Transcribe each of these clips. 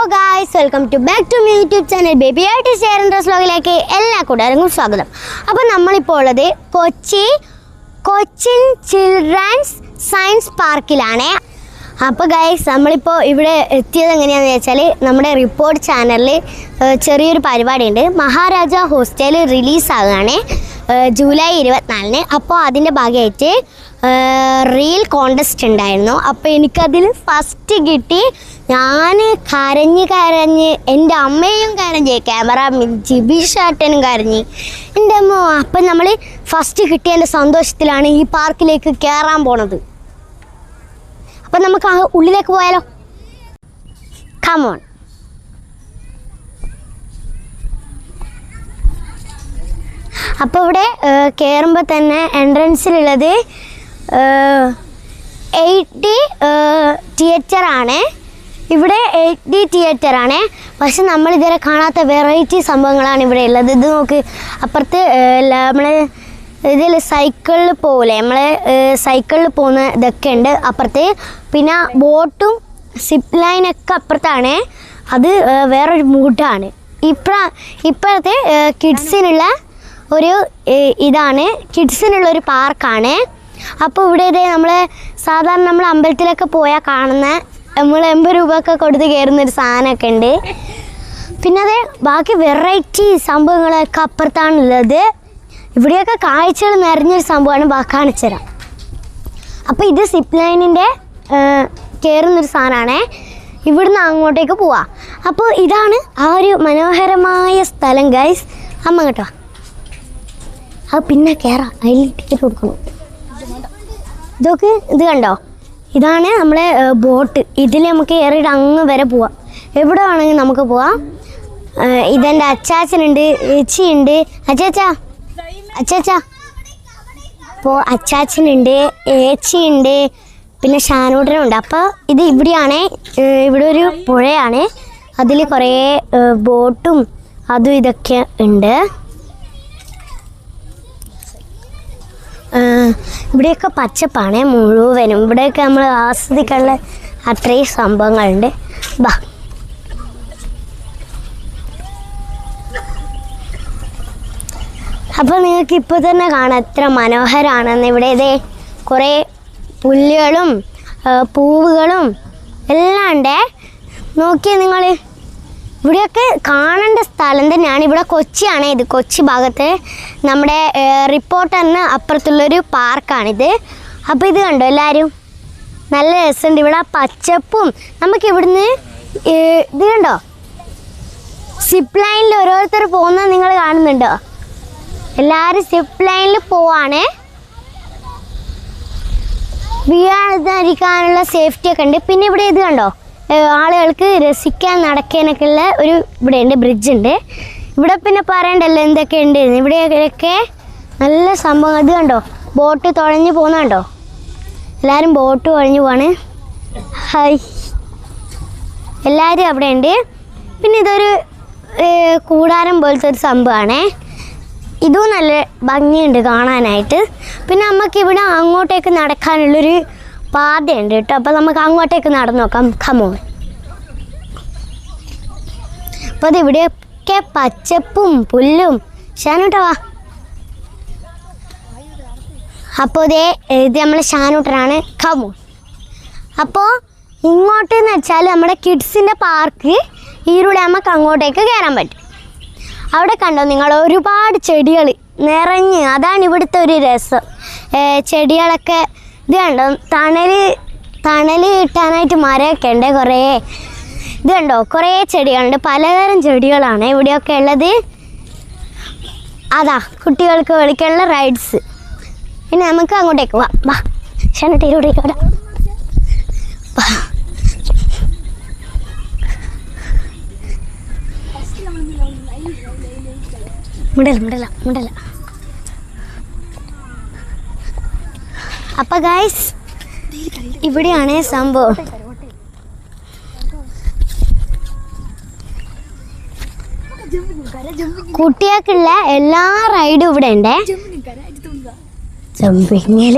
guys, welcome to back to my YouTube channel Baby Artist Artist Vlogilekku ella kudarkum swagatham. Appo nammal ipo ullathu Cochin Children's Science Park ilane. അപ്പോൾ guys നമ്മളിപ്പോൾ ഇവിടെ എത്തിയത് എങ്ങനെയാണെന്ന് വെച്ചാൽ നമ്മുടെ report ചാനലിൽ ചെറിയൊരു പരിപാടിയുണ്ട്. മഹാരാജ ഹോസ്റ്റൽ റിലീസാകുകയാണ് ജൂലൈ 24-ന്. അപ്പോൾ അതിൻ്റെ ഭാഗമായിട്ട് റീൽ കോൺടെസ്റ്റ് ഉണ്ടായിരുന്നു. അപ്പോൾ എനിക്കതിൽ ഫസ്റ്റ് കിട്ടി. ഞാൻ കരഞ്ഞ് എൻ്റെ അമ്മയും കരഞ്ഞ്, ക്യാമറ ജിബിഷാട്ടനും കരഞ്ഞ്, എൻ്റെ അമ്മ. അപ്പം നമ്മൾ ഫസ്റ്റ് കിട്ടിയതിൻ്റെ സന്തോഷത്തിലാണ് ഈ പാർക്കിലേക്ക് കയറാൻ പോണത്. അപ്പം നമുക്ക് ആ ഉള്ളിലേക്ക് പോയാലോ? കമോൺ. അപ്പോൾ ഇവിടെ കയറുമ്പോൾ തന്നെ എൻട്രൻസിലുള്ളത് 8D തിയേറ്ററാണ്. ഇവിടെ 8D തിയേറ്ററാണ്. പക്ഷെ നമ്മളിതുവരെ കാണാത്ത വെറൈറ്റി സംഭവങ്ങളാണ് ഇവിടെ ഉള്ളത്. ഇത് നോക്ക്, അപ്പുറത്ത് നമ്മൾ ഇതിൽ സൈക്കിളിൽ പോകില്ലേ, നമ്മൾ സൈക്കിളിൽ പോകുന്ന ഇതൊക്കെ ഉണ്ട് അപ്പുറത്ത്. പിന്നെ ബോട്ടും സിപ്പ് ലൈനൊക്കെ അപ്പുറത്താണ്. അത് വേറൊരു മൂഡാണ്. ഇപ്പോഴത്തെ കിഡ്സിനുള്ള ഒരു ഇതാണ്, കിഡ്സിനുള്ളൊരു പാർക്കാണ്. അപ്പോൾ ഇവിടെ ഇതേ നമ്മൾ സാധാരണ നമ്മൾ അമ്പലത്തിലൊക്കെ പോയാൽ കാണുന്ന നമ്മൾ 80 രൂപയൊക്കെ കൊടുത്ത് കയറുന്നൊരു സാധനമൊക്കെ ഉണ്ട്. പിന്നെ അതേ ബാക്കി വെറൈറ്റി സംഭവങ്ങളൊക്കെ അപ്പുറത്താണുള്ളത്. ഇവിടെയൊക്കെ കാഴ്ചകൾ നിറഞ്ഞൊരു സംഭവമാണ്. കാണിച്ചു തരാം. അപ്പോൾ ഇത് സിപ്പ് ലൈനിൻ്റെ കയറുന്നൊരു സാധനമാണ്. ഇവിടുന്ന് അങ്ങോട്ടേക്ക് പോവാം. അപ്പോൾ ഇതാണ് ആ ഒരു മനോഹരമായ സ്ഥലം ഗൈസ്. അമ്മ കേട്ടോ, അത് പിന്നെ കയറാം. അതിൽ ടിക്കറ്റ് കൊടുക്കണം. ഇതൊക്കെ ഇത് കണ്ടോ, ഇതാണ് നമ്മളെ ബോട്ട്. ഇതിൽ നമുക്ക് കയറിയിട്ട് അങ്ങ് വരെ പോവാം. എവിടെ വേണമെങ്കിൽ നമുക്ക് പോവാം. ഇതെൻ്റെ അച്ചാച്ചനുണ്ട്, ഏച്ചിയുണ്ട്. അച്ചാച്ചാ അപ്പോൾ അച്ചാച്ചനുണ്ട്, ഏച്ചിയുണ്ട്, പിന്നെ ഷാനൂട്ടനുണ്ട്. അപ്പോൾ ഇത് ഇവിടെയാണ്. ഇവിടെ ഒരു പുഴയാണ്. അതിൽ കുറേ ബോട്ടും അതും ഇതൊക്കെ ഉണ്ട്. ഇവിടെയൊക്കെ പച്ചപ്പാണ് മുഴുവനും. ഇവിടെയൊക്കെ നമ്മൾ ആസ്വദിക്കാനുള്ള അത്രയും സംഭവങ്ങളുണ്ട്. ബാ, അപ്പോൾ നിങ്ങൾക്ക് ഇപ്പോൾ തന്നെ കാണാം എത്ര മനോഹരമാണെന്ന്. ഇവിടെ ഇതേ കുറേ പുല്ലുകളും പൂവുകളും എല്ലാം ഉണ്ട്. നോക്കിയേ നിങ്ങൾ, ഇവിടെയൊക്കെ കാണേണ്ട സ്ഥലം തന്നെയാണ്. ഇവിടെ കൊച്ചിയാണ്. ഇത് കൊച്ചി ഭാഗത്ത് നമ്മുടെ റിപ്പോർട്ടറിന് അപ്പുറത്തുള്ളൊരു പാർക്കാണിത്. അപ്പോൾ ഇത് കണ്ടോ എല്ലാവരും, നല്ല രസമുണ്ട്. ഇവിടെ പച്ചപ്പും നമുക്ക് ഇവിടുന്ന് ഇത് കണ്ടോ, സിപ്പ് ലൈനിൽ ഓരോരുത്തർ പോകുന്നത് നിങ്ങൾ കാണുന്നുണ്ടോ? എല്ലാവരും സിപ്പ് ലൈനിൽ പോവാണ്. വീഴാതിരിക്കാനുള്ള സേഫ്റ്റി ഒക്കെ ഉണ്ട്. പിന്നെ ഇവിടെ ഇത് കണ്ടോ, ആളുകൾക്ക് രസിക്കാൻ നടക്കാനൊക്കെ ഉള്ള ഒരു ഇവിടെ ഉണ്ട്, ബ്രിഡ്ജ് ഉണ്ട്. ഇവിടെ പിന്നെ പറയണ്ടല്ലോ എന്തൊക്കെ ഉണ്ട്. ഇവിടെയൊക്കെ നല്ല സംഭവം. ഇത് കണ്ടോ, ബോട്ട് തുഴഞ്ഞു പോകുന്നുണ്ടോ? എല്ലാവരും ബോട്ട് തുഴഞ്ഞു പോവാണ്. ഹായ്, എല്ലാവരും അവിടെ ഉണ്ട്. പിന്നെ ഇതൊരു കൂടാരം പോലത്തെ ഒരു സംഭവമാണ്. ഇതും നല്ല ഭംഗിയുണ്ട് കാണാനായിട്ട്. പിന്നെ നമുക്കിവിടെ അങ്ങോട്ടേക്ക് നടക്കാനുള്ളൊരു പാതയുണ്ട് കേട്ടോ. അപ്പോൾ നമുക്ക് അങ്ങോട്ടേക്ക് നടന്നു നോക്കാം. കമോൺ. അപ്പോൾ അത് ഇവിടെയൊക്കെ പച്ചപ്പും പുല്ലും. ഷാനൂട്ട വാ. അപ്പോൾ ഇത് നമ്മളെ ഷാനൂട്ടനാണ്. കമോൺ. അപ്പോൾ ഇങ്ങോട്ടെന്ന് വെച്ചാൽ നമ്മുടെ കിഡ്സിൻ്റെ പാർക്ക്. ഈരുടെ നമുക്ക് അങ്ങോട്ടേക്ക് കയറാൻ പറ്റും. അവിടെ കണ്ടോ നിങ്ങൾ, ഒരുപാട് ചെടികൾ നിറഞ്ഞ്. അതാണ് ഇവിടുത്തെ ഒരു രസം. ചെടികളൊക്കെ ഇത് കണ്ടോ, തണൽ കിട്ടാനായിട്ട് മരമൊക്കെ ഉണ്ട് കുറേ. ഇത് കണ്ടോ, കുറേ ചെടികളുണ്ട്. പലതരം ചെടികളാണ് ഇവിടെയൊക്കെ ഉള്ളത്. അതാ കുട്ടികൾക്ക് കളിക്കാനുള്ള റൈഡ്സ്. പിന്നെ നമുക്ക് അങ്ങോട്ടേക്ക് വാ. വാ ഷാനൂട്ടയിലൂടെ മുണ്ടല്ല. അപ്പം ഗൈസ് ഇവിടെയാണ് സംഭവം. കുട്ടികൾക്കുള്ള എല്ലാ റൈഡും ഇവിടെ ഉണ്ട്. ജമ്പിങ്ങിൽ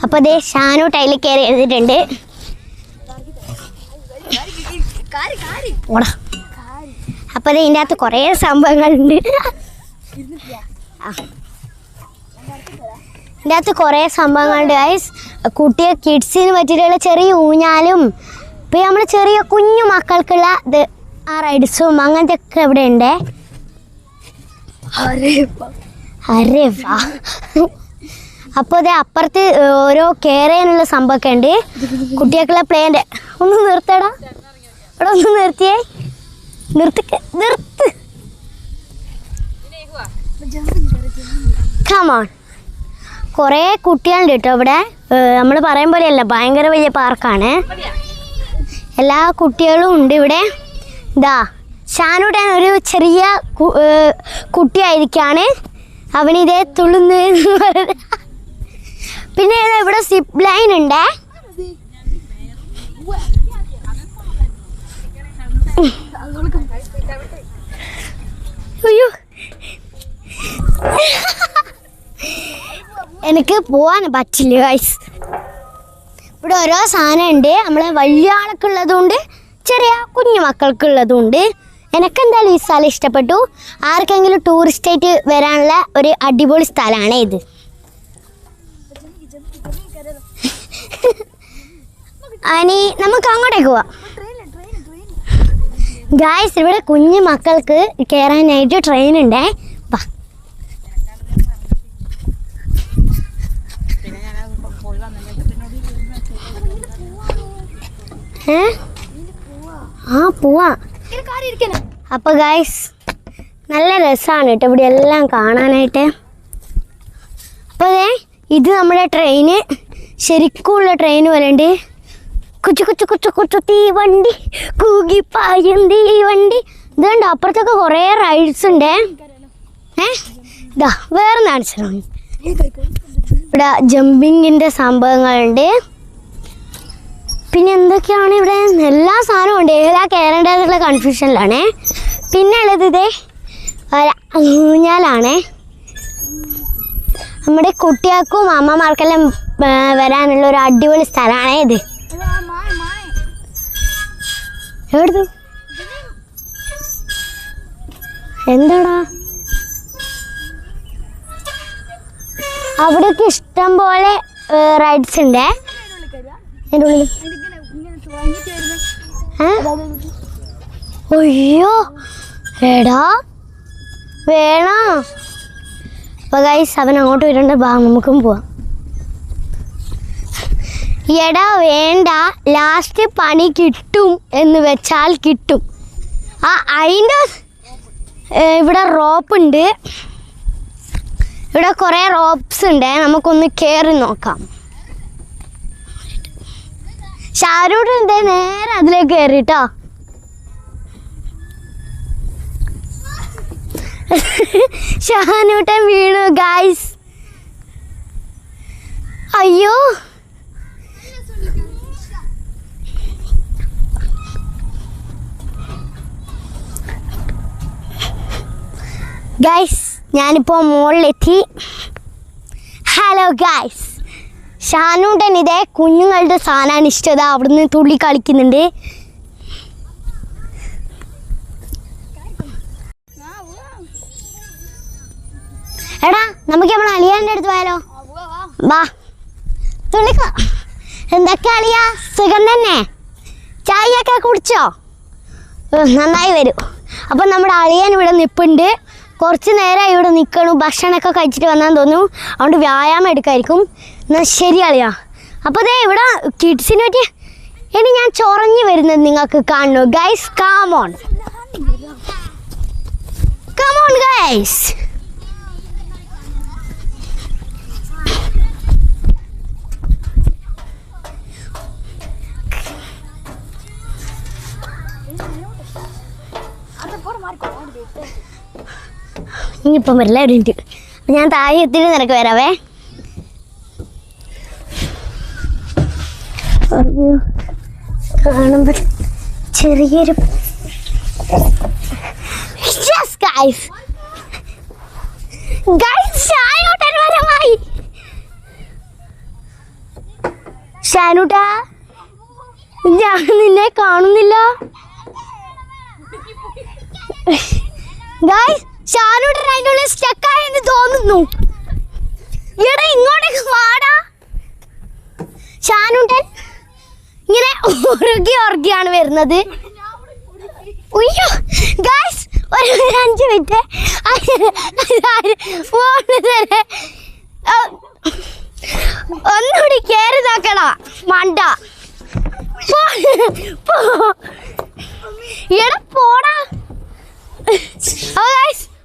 അപ്പോൾ അതേ ഷാനൂട്ട് അതിൽ കയറി എഴുതിയിട്ടുണ്ട്. അപ്പോൾ ഇതിൻ്റെ അകത്ത് കുറേ സംഭവങ്ങളുണ്ട്. ഇതിൻ്റെ അകത്ത് കുറേ സംഭവങ്ങളുണ്ട് ഗൈസ്. കുട്ടിയെ കിഡ്സിന് പറ്റിയിട്ടുള്ള ചെറിയ ഊഞ്ഞാലും പിന്നെ നമ്മൾ ചെറിയ കുഞ്ഞു മക്കൾക്കുള്ള ഇത് ആ റൈഡ്സും അങ്ങനത്തെ ഒക്കെ ഇവിടെ ഉണ്ട്. അരേ വാ. അപ്പോൾ ഇത് അപ്പുറത്ത് ഓരോ കെയർ ചെയ്യാനുള്ള സംഭവമൊക്കെ ഉണ്ട്. കുട്ടികൾക്കുള്ള പ്ലേൻ്റെ ഒന്ന് നിർത്തടാ, ഇവിടെ ഒന്ന് നിർത്തിയേ, നിർത്ത്. കമോൺ. കുറേ കുട്ടികളുണ്ട് കേട്ടോ ഇവിടെ. നമ്മൾ പറയും പോലെയല്ല, ഭയങ്കര വലിയ പാർക്കാണ്. എല്ലാ കുട്ടികളും ഉണ്ട് ഇവിടെ. ഇതാ ഷാനൂടെ ഒരു ചെറിയ കുട്ടിയായിരിക്കാണ്, അവനിതേ തുള്ളുന്നു. പിന്നെ ഇവിടെ സിപ്പ് ലൈൻ ഉണ്ട്. അയ്യോ, എനിക്ക് പോവാൻ പറ്റില്ല ഗൈസ്. ഇവിടെ ഓരോ സാധനം ഉണ്ട്. നമ്മളെ വലിയ ആൾക്കുള്ളതുകൊണ്ട് ചെറിയ കുഞ്ഞു മക്കൾക്കുള്ളതുകൊണ്ട്. എനിക്കെന്തായാലും ഈ സ്ഥലം ഇഷ്ടപ്പെട്ടു. ആർക്കെങ്കിലും ടൂറിസ്റ്റായിട്ട് വരാനുള്ള ഒരു അടിപൊളി സ്ഥലമാണ് ഇത്. ഇനി നമുക്ക് അങ്ങോട്ടേക്ക് പോവാം ഗായ്സ്. ഇവിടെ കുഞ്ഞു മക്കൾക്ക് കയറാനായിട്ട് ട്രെയിൻ ഉണ്ട്. വാ. പോവാ. അപ്പോൾ ഗായ്സ് നല്ല രസമാണ് കേട്ടോ ഇവിടെ എല്ലാം കാണാനായിട്ട്. അപ്പോൾ ഇത് നമ്മുടെ ട്രെയിന്, ശരിക്കുള്ള ട്രെയിൻ പോലെ ഉണ്ട്. കുച്ചു കുച്ചു കുച്ചു കുച്ചു തീവണ്ടി കൂകിപ്പായും തീവണ്ടി. ഇതുണ്ട് അപ്പുറത്തൊക്കെ കുറേ റൈഡ്സ് ഉണ്ട്. ഇതാ വേറെ കാണിച്ചോ. ഇവിടെ ജമ്പിങ്ങിൻ്റെ സംഭവങ്ങളുണ്ട്. പിന്നെ എന്തൊക്കെയാണ് ഇവിടെ, എല്ലാ സാധനവും ഉണ്ട്. ഏതാ കയറേണ്ടതെന്നുള്ള കൺഫ്യൂഷനിലാണ്. പിന്നെ ഉള്ളത് ഇതേ ഊഞ്ഞാലാണ്. നമ്മുടെ കുട്ടികൾക്കും അമ്മമാർക്കെല്ലാം വരാനുള്ള ഒരു അടിപൊളി സ്ഥലമാണ് ഇത്. എവിടുന്നു എന്താടാ? അവിടെയൊക്കെ ഇഷ്ടം പോലെ റൈഡ്സ് ഉണ്ട്. എൻ്റെ ഉള്ളിൽ അയ്യോ എടാ വേണോ? അപ്പോൾ ഗൈസ് അവൻ അങ്ങോട്ട് വരേണ്ട, ബാ നമുക്കും പോവാം. എടാ വേണ്ട, ലാസ്റ്റ് പണി കിട്ടും എന്ന് വെച്ചാൽ കിട്ടും. അതിൻ്റെ ഇവിടെ റോപ്പുണ്ട്. ഇവിടെ കുറേ റോപ്സ് ഉണ്ട്. നമുക്കൊന്ന് കയറി നോക്കാം. ഷാരൂട്ടിൻ്റെ നേരെ അതിലേക്ക് കയറി കേട്ടോ. ഷാനൂട്ടൻ വീണു ഗൈസ്. അയ്യോ ഗൈസ്, ഞാനിപ്പോൾ മുകളിലെത്തി. ഹലോ ഗൈസ്, ഷാനൂട്ടൻ ഇതേ കുഞ്ഞുങ്ങളുടെ സാധനമാണ് ഇഷ്ടത. അവിടുന്ന് തുള്ളി കളിക്കുന്നുണ്ട്. എടാ നമുക്ക് നമ്മൾ അളിയാൻ്റെ അടുത്ത് പോയാലോ? വാ തുള്ളിക്ക. എന്തൊക്കെ അളിയാ, സുഖം തന്നെ? ചായയൊക്കെ കുടിച്ചോ? നന്നായി വരും. അപ്പം നമ്മുടെ അളിയൻ ഇവിടെ നിൽപ്പുണ്ട്. കുറച്ച് നേരമായി ഇവിടെ നിൽക്കണു. ഭക്ഷണമൊക്കെ കഴിച്ചിട്ട് വന്നാൽ തോന്നുന്നു. അതുകൊണ്ട് വ്യായാമം എടുക്കായിരിക്കും. എന്നാൽ ശരി അളിയാ. അപ്പോൾ ദേ ഇവിടെ കിഡ്സിനെ പറ്റി ഇനി ഞാൻ ചൊറഞ്ഞു വരുന്നത് നിങ്ങൾക്ക് കാണുന്നു ഗൈസ്. Come on come on guys. ഇനിയിപ്പം വരില്ല, ഒരു മിനിറ്റ്. ഞാൻ താഴെ എത്തിയിട്ട് നിനക്ക് വരാവേ. കാണുമ്പോൾ ചെറിയൊരു ഷാനൂട്ടാ, ഞാൻ നിന്നെ കാണുന്നില്ല. ഗായ്സ് ഷാനൂട്ടൻ അതിൻ്റെ ഉള്ളിൽ സ്റ്റക്കായെന്ന് തോന്നുന്നു. എടാ ഇങ്ങോട്ടേക്ക് വാടാ. ഷാനൂട്ടൻ ഇങ്ങനെ ഉറുകിയാണ് വരുന്നത്. ഉയ്യോ ഗായ്സ് ഒരു 5 മിനിറ്റ് ഫോണ് തരെ ഒന്നുകൂടി കയറി നോക്കണ മണ്ട. എടാ പോടാ.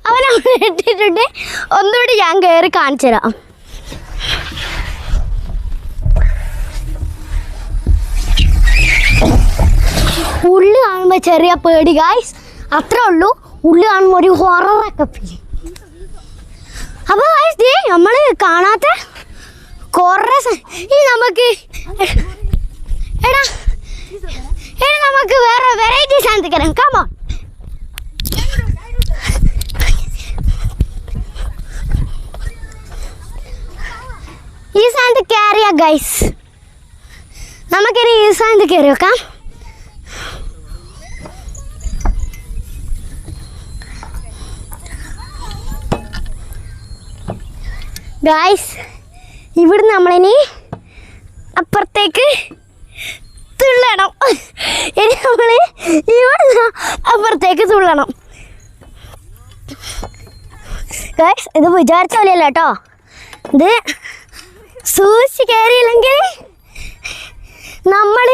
അവൻ അവിടെ ഇട്ടിട്ടുണ്ട്. ഒന്നുകൂടി ഞാൻ കയറി കാണിച്ചു തരാം. ഉള്ളു കാണുമ്പോ ചെറിയ പേടി ഗായ്സ്, അത്രേ ഉള്ളൂ. ഉള്ളു കാണുമ്പോ ഒരു ഹൊററൊക്കെ ഫീൽ. അപ്പൊ ഗായ്സ് നമ്മള് കാണാത്ത കൊറേ ഇനി നമുക്ക് എടാ നമുക്ക് വേറെ വെറൈറ്റി സാധനത്തിൽ കയറാം. കമോൺ. ഈ സാധനത്തിൽ കയറിയ ഗൈസ്, നമുക്കിനി ഈ സാധനത്തിൽ കയറി വെക്കാം. ഗൈസ് ഇവിടുന്ന് നമ്മളിനി അപ്പുറത്തേക്ക് തുള്ളണം. ഇനി നമ്മൾ ഇവിടുന്ന് അപ്പുറത്തേക്ക് തുള്ളണം. ഗൈസ് ഇത് വിചാരിച്ച പോലെയല്ല കേട്ടോ. ഇത് സൂക്ഷിച്ച് കയറിയില്ലെങ്കിൽ നമ്മൾ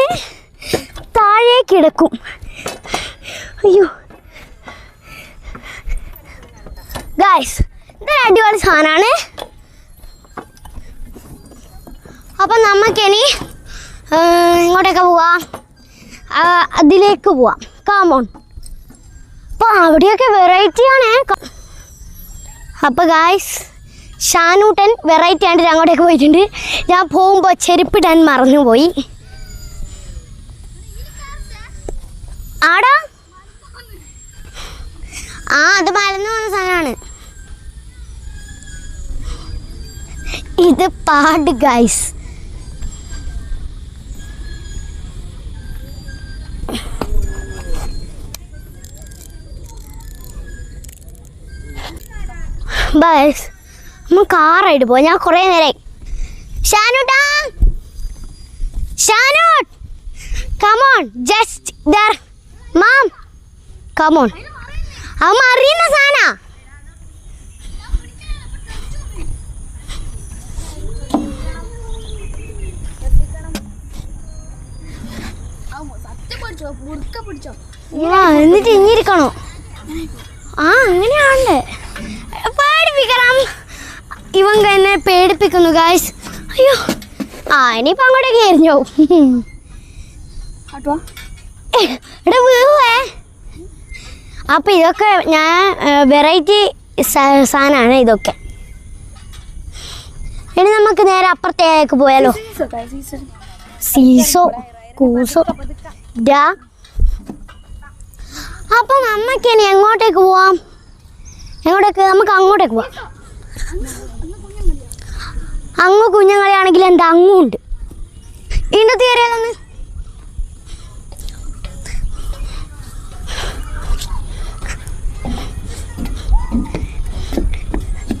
താഴേക്ക് കിടക്കും. അയ്യോ ഗൈസ് ഇതൊരു അടിപൊളി സാധനമാണ്. അപ്പം നമുക്കിനി ഇങ്ങോട്ടേക്ക് പോവാം, അതിലേക്ക് പോവാം. കാമോൺ. അപ്പോൾ അവിടെയൊക്കെ വെറൈറ്റിയാണ്. അപ്പോൾ ഗായ്സ് ഷാനൂട്ടൻ വെറൈറ്റി ആയിട്ട് അങ്ങോട്ടേക്ക് പോയിട്ടുണ്ട്. ഞാൻ പോകുമ്പോൾ ചെരുപ്പിടാൻ മറന്നുപോയി. ആടാ അത് മലന്ന് വന്ന സാധനമാണ്. ഇത് പാട് ഗൈസ്. ബസ് നമ്മൾ കാറായിട്ട് പോവാം. ഞാൻ കുറേ നേരമായി. ഷാനൂട്ടാ, ഷാനൂട്ട് കമോൺ, ജസ്റ്റ് ദർ മാം കമോൺ. അവൻ അറിയുന്ന സാധന. എന്നിട്ട് ഇഞ്ഞിരിക്കണോ? അങ്ങനെയാണ്ട് പേടിപ്പിക്കണം. ഇവൻ എന്നെ പേടിപ്പിക്കുന്നു ഗായ്സ്. അയ്യോ ഇനിയിപ്പോൾ അങ്ങോട്ടേക്ക് എറിഞ്ഞോ. ഇവിടെ വീവേ. അപ്പം ഇതൊക്കെ ഞാൻ വെറൈറ്റി സാധനമാണ് ഇതൊക്കെ. ഇനി നമുക്ക് നേരെ അപ്പുറത്തേക്ക് പോയാലോ. സീസോ കൂസോ ഡാ. അപ്പം നമുക്കിനി എങ്ങോട്ടേക്ക് പോവാം? എങ്ങോട്ടേക്ക്? നമുക്ക് അങ്ങോട്ടേക്ക് പോവാം. അങ്ങ് കുഞ്ഞുങ്ങളെയാണെങ്കിൽ എന്താ അങ്ങുണ്ട്. ഇന്നത്തെ കയറിയാലൊന്ന്.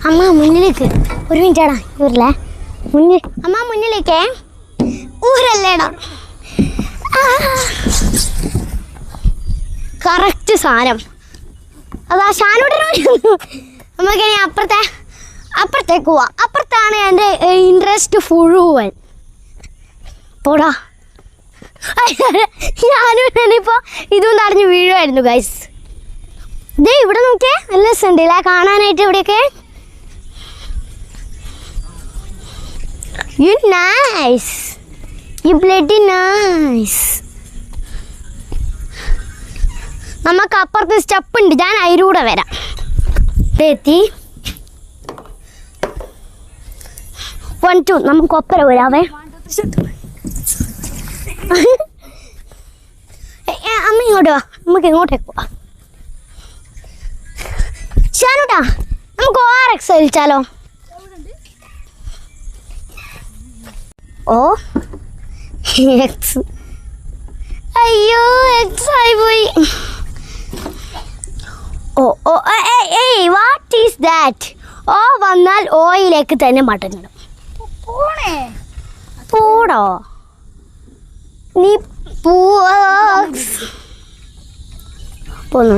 അമ്മ മുന്നിലേക്ക് ഒരു മിനിറ്റാടാ. ഊരില്ലേ മുന്നിൽ. അമ്മ മുന്നിലേക്കേ. ഊരല്ലേടാ. കറക്റ്റ് സാധനം. അതാ ഷാനൂട്ടന്. നമുക്കിനി അപ്പുറത്തേക്ക് പോവാം. അപ്പുറത്താണ് എൻ്റെ ഇൻട്രസ്റ്റ് ഫുഴുവൻ. പോടാ. ഞാനിപ്പോൾ ഇതും തടഞ്ഞ് വീഴുമായിരുന്നു ഗൈസ്. ഇത് ഇവിടെ നോക്കിയേ, നല്ല രസമുണ്ടല്ലേ കാണാനായിട്ട്. ഇവിടെയൊക്കെ you nice, you bloody nice. നമുക്ക് അപ്പുറത്ത് സ്റ്റെപ്പ് ഉണ്ട്. ഞാൻ അതിലൂടെ വരാം. എത്തി 1 2 നമുക്ക് ഒപ്പര വരാവേ. അമ്മ ഇങ്ങോട്ട് വാ. നമുക്ക് ഇങ്ങോട്ടേക്ക് പോവാം. ഷാനൂട്ടാ നമുക്ക് ORX വലിച്ചാലോ? X. അയ്യോ X ആയി പോയി. ഓ ഏയ് വാട്ട് ഈസ് ദാറ്റ്? ഓ വന്നാൽ ഓയിലേക്ക് തന്നെ മടങ്ങണം. പോടോ നീ പോന്നു.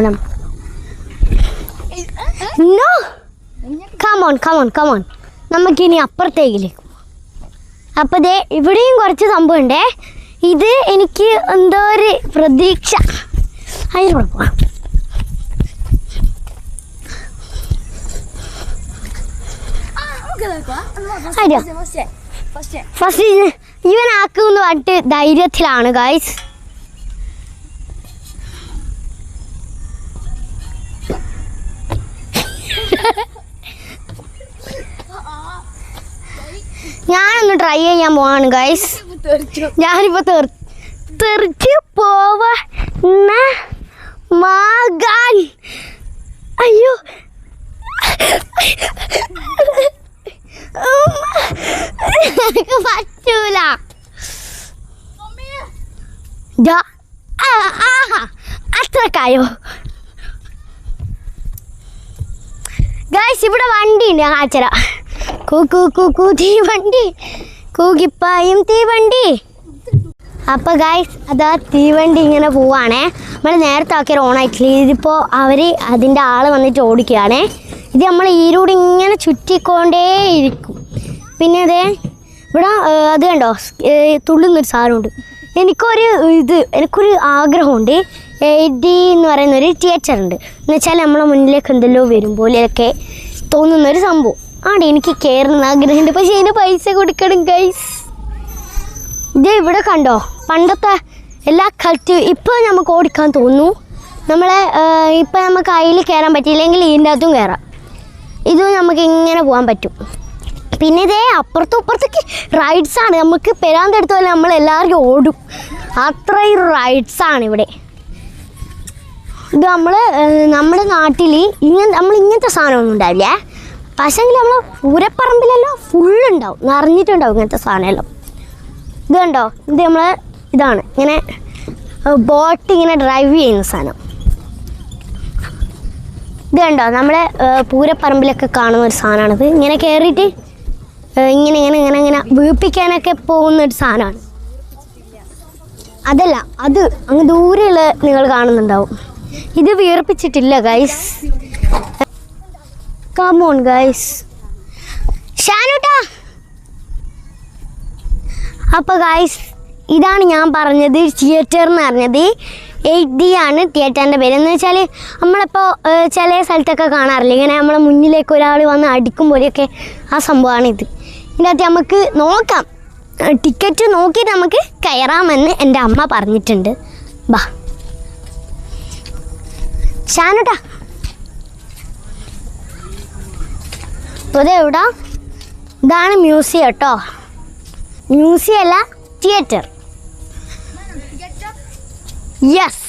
നോ കമോൺ നമുക്കിനി അപ്പുറത്തേക്കിലേക്ക്. അപ്പോൾ ദേ ഇവിടെയും കുറച്ച് സംഭവമുണ്ടേ. ഇത് എനിക്ക് എന്തോ ഒരു പ്രതീക്ഷ. അതിലൂടെ പോവാം. ഫസ്റ്റ് ഇവനാക്കുമെന്ന് പറഞ്ഞിട്ട് ധൈര്യത്തിലാണ് ഗൈസ്. ഞാനൊന്ന് ട്രൈ ചെയ്യാൻ പോവാണ് ഗൈസ്. ഞാനിപ്പോൾ തെറിച്ച് പോവാൻ. അയ്യോ പറ്റൂല. അത്രക്കായോ ഗൈസ്? ഇവിടെ വണ്ടി ഉണ്ട്, ഞാൻ കാണിച്ചര. തീവണ്ടി കൂകിപ്പായും തീവണ്ടി. അപ്പോൾ ഗൈസ് അതാ തീവണ്ടി ഇങ്ങനെ പോവാണേ. നമ്മൾ നേരത്തെ ആക്കിയ ഓണായിട്ടില്ല. ഇതിപ്പോൾ അവർ അതിൻ്റെ ആൾ വന്നിട്ട് ഓടിക്കുകയാണേ. ഇത് നമ്മൾ ഈരൂടെ ഇങ്ങനെ ചുറ്റിക്കൊണ്ടേയിരിക്കും. പിന്നെ അതേ ഇവിടെ അത് കണ്ടോ തുള്ളുന്നൊരു സാധനമുണ്ട്. എനിക്കൊരു ആഗ്രഹമുണ്ട്. 8D എന്ന് പറയുന്നൊരു തിയേറ്റർ ഉണ്ട്. എന്ന് വെച്ചാൽ നമ്മളെ മുന്നിലേക്ക് എന്തെല്ലോ വരും പോലെയൊക്കെ തോന്നുന്നൊരു സംഭവം ആണ്. എനിക്ക് കയറുന്ന ആഗ്രഹമുണ്ട്, പക്ഷേ അതിന് പൈസ കൊടുക്കണം ഗൈസ്. ഇത് ഇവിടെ കണ്ടോ പണ്ടത്തെ എല്ലാ കളിച്ച് ഇപ്പോൾ നമുക്ക് ഓടിക്കാൻ തോന്നുന്നു. ഇപ്പം നമുക്ക് അതിൽ കയറാൻ പറ്റിയില്ലെങ്കിൽ ഇതിൻ്റെ അകത്തും കയറാം. ഇതും നമുക്ക് ഇങ്ങനെ പോകാൻ പറ്റും. പിന്നെ ഇതേ അപ്പുറത്തേക്ക് റൈഡ്സാണ്. നമുക്ക് പെരാന്തെടുത്ത പോലെ നമ്മളെല്ലാവരും ഓടും. അത്രയും റൈഡ്സാണ് ഇവിടെ. ഇത് നമ്മുടെ നാട്ടിൽ ഇങ്ങനത്തെ സാധനമൊന്നും ഉണ്ടാവില്ല. പക്ഷേങ്കിൽ നമ്മൾ പൂരപ്പറമ്പിലെല്ലാം ഫുള്ളുണ്ടാവും, നിറഞ്ഞിട്ടുണ്ടാവും ഇങ്ങനത്തെ സാധനമെല്ലാം. ഇത് കണ്ടോ, ഇത് ഇതാണ് ഇങ്ങനെ ബോട്ട് ഇങ്ങനെ ഡ്രൈവ് ചെയ്യുന്ന സാധനം. ഇത് കണ്ടോ, നമ്മളെ പൂരപ്പറമ്പിലൊക്കെ കാണുന്ന ഒരു സാധനമാണിത്. ഇങ്ങനെ കയറിയിട്ട് ഇങ്ങനെ വീപ്പിക്കാനൊക്കെ പോകുന്നൊരു സാധനമാണ്. അതല്ല, അത് അങ്ങ് ദൂരെയുള്ള നിങ്ങൾ കാണുന്നുണ്ടാവും. ഇത് വീർപ്പിച്ചിട്ടില്ല ഗൈസ്. Come on guys. ഷാനുട്ടാ. അപ്പോൾ ഗൈസ് ഇതാണ് ഞാൻ പറഞ്ഞത് തിയേറ്റർ എന്ന് പറഞ്ഞത്. 8D ആണ് തിയേറ്ററിൻ്റെ പേര്. എന്ന് വെച്ചാൽ നമ്മളിപ്പോൾ ചില സ്ഥലത്തൊക്കെ കാണാറില്ല, ഇങ്ങനെ നമ്മളെ മുന്നിലേക്ക് ഒരാൾ വന്ന് അടിക്കും പോലെയൊക്കെ ആ സംഭവമാണിത്. ഇതിൻ്റെ അകത്ത് നമുക്ക് നോക്കാം, ടിക്കറ്റ് നോക്കിയിട്ട് നമുക്ക് കയറാമെന്ന് എൻ്റെ അമ്മ പറഞ്ഞിട്ടുണ്ട്. ബാ ഷാനുട്ടാ. അപ്പോൾ ഇതെവിടാ? ഇതാണ് മ്യൂസിയം കേട്ടോ. മ്യൂസിയം അല്ല, തിയേറ്റർ. യെസ്.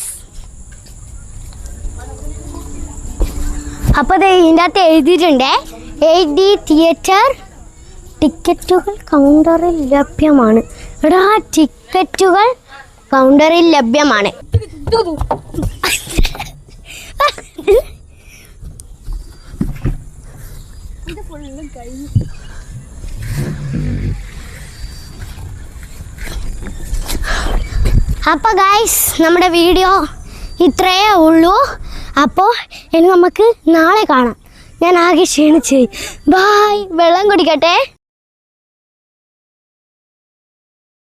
അപ്പോൾ ഇത് ഇതിൻ്റെ അകത്ത് എഴുതിയിട്ടുണ്ട് 8D തിയേറ്റർ. ടിക്കറ്റുകൾ കൗണ്ടറിൽ ലഭ്യമാണ്. എടാ, ടിക്കറ്റുകൾ കൗണ്ടറിൽ ലഭ്യമാണ്. അപ്പോൾ ഗൈസ് നമ്മുടെ വീഡിയോ ഇത്രയേ ഉള്ളൂ. അപ്പോൾ ഇനി നമുക്ക് നാളെ കാണാം. ഞാൻ ആകെ ക്ഷീണിച്ച്. ബായ്. വെള്ളം കുടിക്കട്ടെ.